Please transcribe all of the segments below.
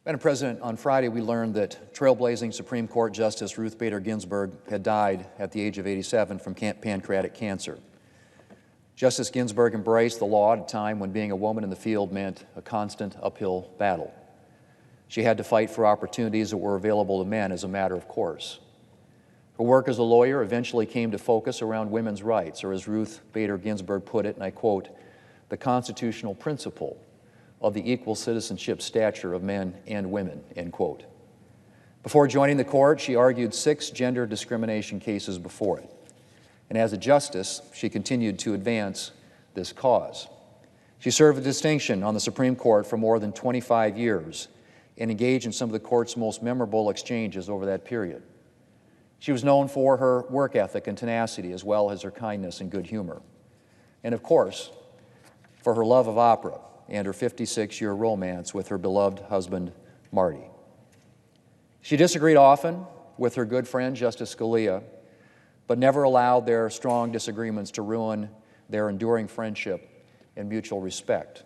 Madam President, on Friday we learned that trailblazing Supreme Court Justice Ruth Bader Ginsburg had died at the age of 87 from pancreatic cancer. Justice Ginsburg embraced the law at a time when being a woman in the field meant a constant uphill battle. She had to fight for opportunities that were available to men as a matter of course. Her work as a lawyer eventually came to focus around women's rights, or as Ruth Bader Ginsburg put it, and I quote, "the constitutional principle of the equal citizenship stature of men and women," end quote. Before joining the court, she argued 6 gender discrimination cases before it. And as a justice, she continued to advance this cause. She served with distinction on the Supreme Court for more than 25 years and engaged in some of the court's most memorable exchanges over that period. She was known for her work ethic and tenacity, as well as her kindness and good humor. And of course, for her love of opera and her 56-year romance with her beloved husband, Marty. She disagreed often with her good friend, Justice Scalia, but never allowed their strong disagreements to ruin their enduring friendship and mutual respect.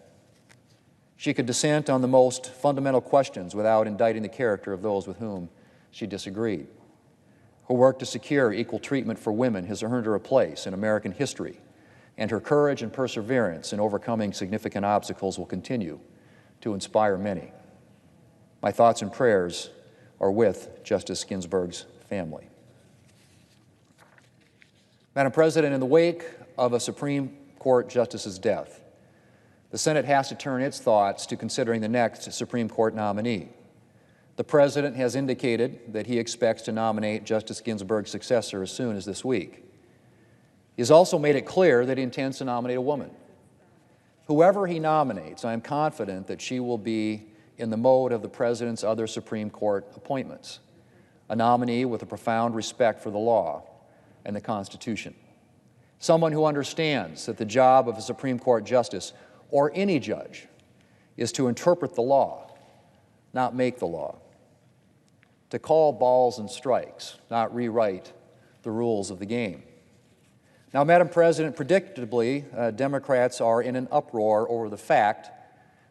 She could dissent on the most fundamental questions without indicting the character of those with whom she disagreed. Her work to secure equal treatment for women has earned her a place in American history, and her courage and perseverance in overcoming significant obstacles will continue to inspire many. My thoughts and prayers are with Justice Ginsburg's family. Madam President, in the wake of a Supreme Court justice's death, the Senate has to turn its thoughts to considering the next Supreme Court nominee. The President has indicated that he expects to nominate Justice Ginsburg's successor as soon as this week. He has also made it clear that he intends to nominate a woman. Whoever he nominates, I am confident that she will be in the mode of the President's other Supreme Court appointments, a nominee with a profound respect for the law and the Constitution, someone who understands that the job of a Supreme Court justice, or any judge, is to interpret the law, not make the law, to call balls and strikes, not rewrite the rules of the game. Now, Madam President, predictably, Democrats are in an uproar over the fact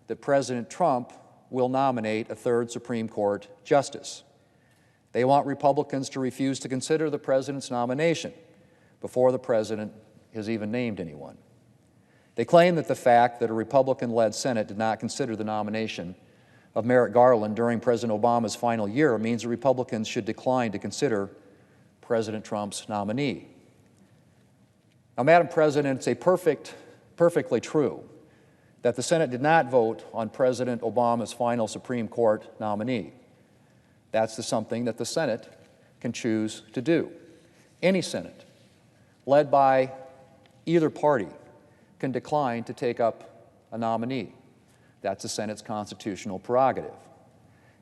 that President Trump will nominate a 3rd Supreme Court justice. They want Republicans to refuse to consider the President's nomination before the President has even named anyone. They claim that the fact that a Republican-led Senate did not consider the nomination of Merrick Garland during President Obama's final year means the Republicans should decline to consider President Trump's nominee. Now, Madam President, it's perfectly true that the Senate did not vote on President Obama's final Supreme Court nominee. That's something that the Senate can choose to do. Any Senate, led by either party, can decline to take up a nominee. That's the Senate's constitutional prerogative.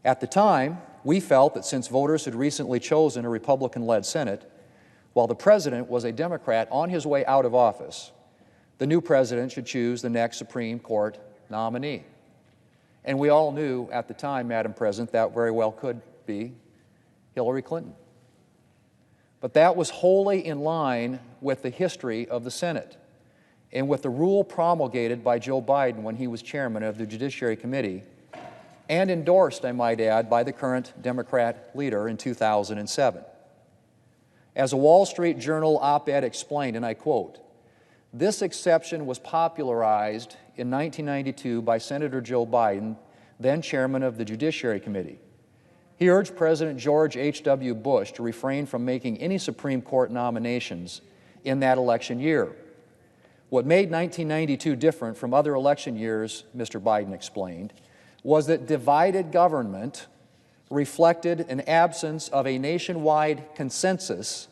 At the time, we felt that since voters had recently chosen a Republican-led Senate, while the President was a Democrat on his way out of office, the new President should choose the next Supreme Court nominee. And we all knew at the time, Madam President, that very well could be Hillary Clinton. But that was wholly in line with the history of the Senate and with the rule promulgated by Joe Biden when he was chairman of the Judiciary Committee and endorsed, I might add, by the current Democrat leader in 2007. As a Wall Street Journal op-ed explained, and I quote, "This exception was popularized in 1992 by Senator Joe Biden, then chairman of the Judiciary Committee. He urged President George H.W. Bush to refrain from making any Supreme Court nominations in that election year. What made 1992 different from other election years," Mr. Biden explained, "was that divided government reflected an absence of a nationwide consensus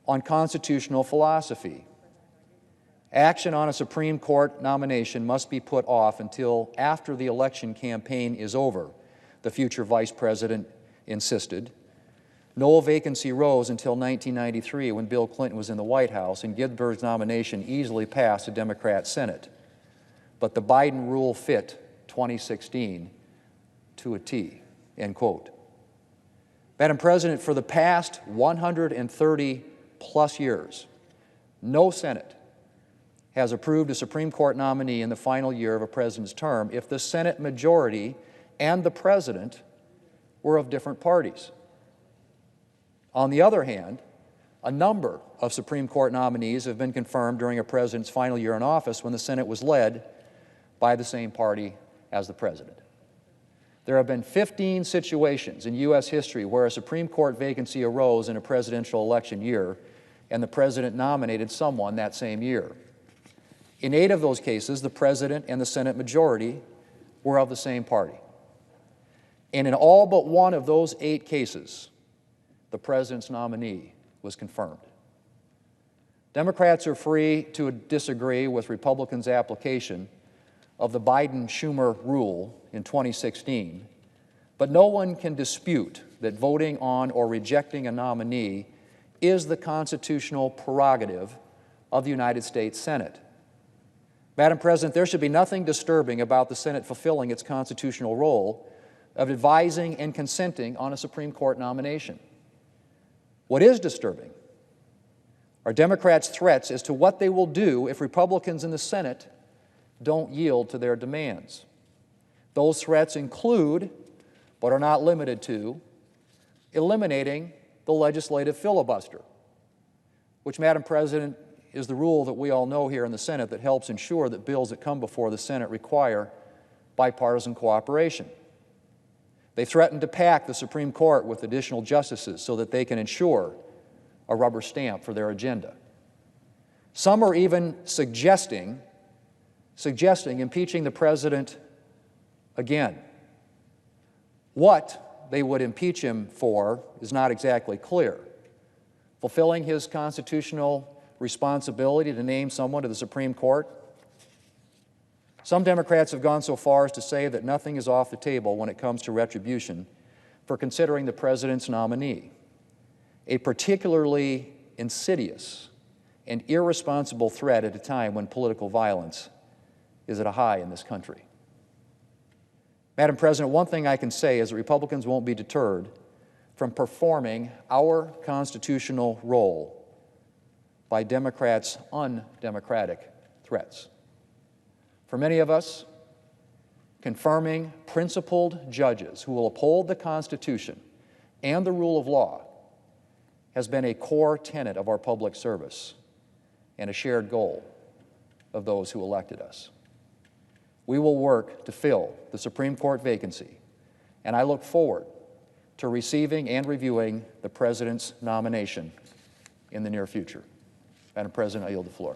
on constitutional philosophy. Action on a Supreme Court nomination must be put off until after the election campaign is over," the future Vice President insisted. No vacancy rose until 1993 when Bill Clinton was in the White House, and Ginsburg's nomination easily passed a Democrat Senate. But the Biden rule fit 2016 to a T. End quote. Madam President, for the past 130 plus years, no Senate has approved a Supreme Court nominee in the final year of a president's term if the Senate majority and the President were of different parties. On the other hand, a number of Supreme Court nominees have been confirmed during a president's final year in office when the Senate was led by the same party as the President. There have been 15 situations in U.S. history where a Supreme Court vacancy arose in a presidential election year and the President nominated someone that same year. In 8 of those cases, the President and the Senate majority were of the same party. And in all but one of those 8 cases, the President's nominee was confirmed. Democrats are free to disagree with Republicans' application of the Biden-Schumer rule in 2016, but no one can dispute that voting on or rejecting a nominee is the constitutional prerogative of the United States Senate. Madam President, there should be nothing disturbing about the Senate fulfilling its constitutional role of advising and consenting on a Supreme Court nomination. What is disturbing are Democrats' threats as to what they will do if Republicans in the Senate don't yield to their demands. Those threats include, but are not limited to, eliminating the legislative filibuster, which, Madam President, is the rule that we all know here in the Senate that helps ensure that bills that come before the Senate require bipartisan cooperation. They threaten to pack the Supreme Court with additional justices so that they can ensure a rubber stamp for their agenda. Some are even suggesting impeaching the President again. What they would impeach him for is not exactly clear. Fulfilling his constitutional responsibility to name someone to the Supreme Court? Some Democrats have gone so far as to say that nothing is off the table when it comes to retribution for considering the President's nominee, a particularly insidious and irresponsible threat at a time when political violence is at a high in this country. Madam President, one thing I can say is that Republicans won't be deterred from performing our constitutional role by Democrats' undemocratic threats. For many of us, confirming principled judges who will uphold the Constitution and the rule of law has been a core tenet of our public service and a shared goal of those who elected us. We will work to fill the Supreme Court vacancy, and I look forward to receiving and reviewing the President's nomination in the near future. Madam President, I yield the floor.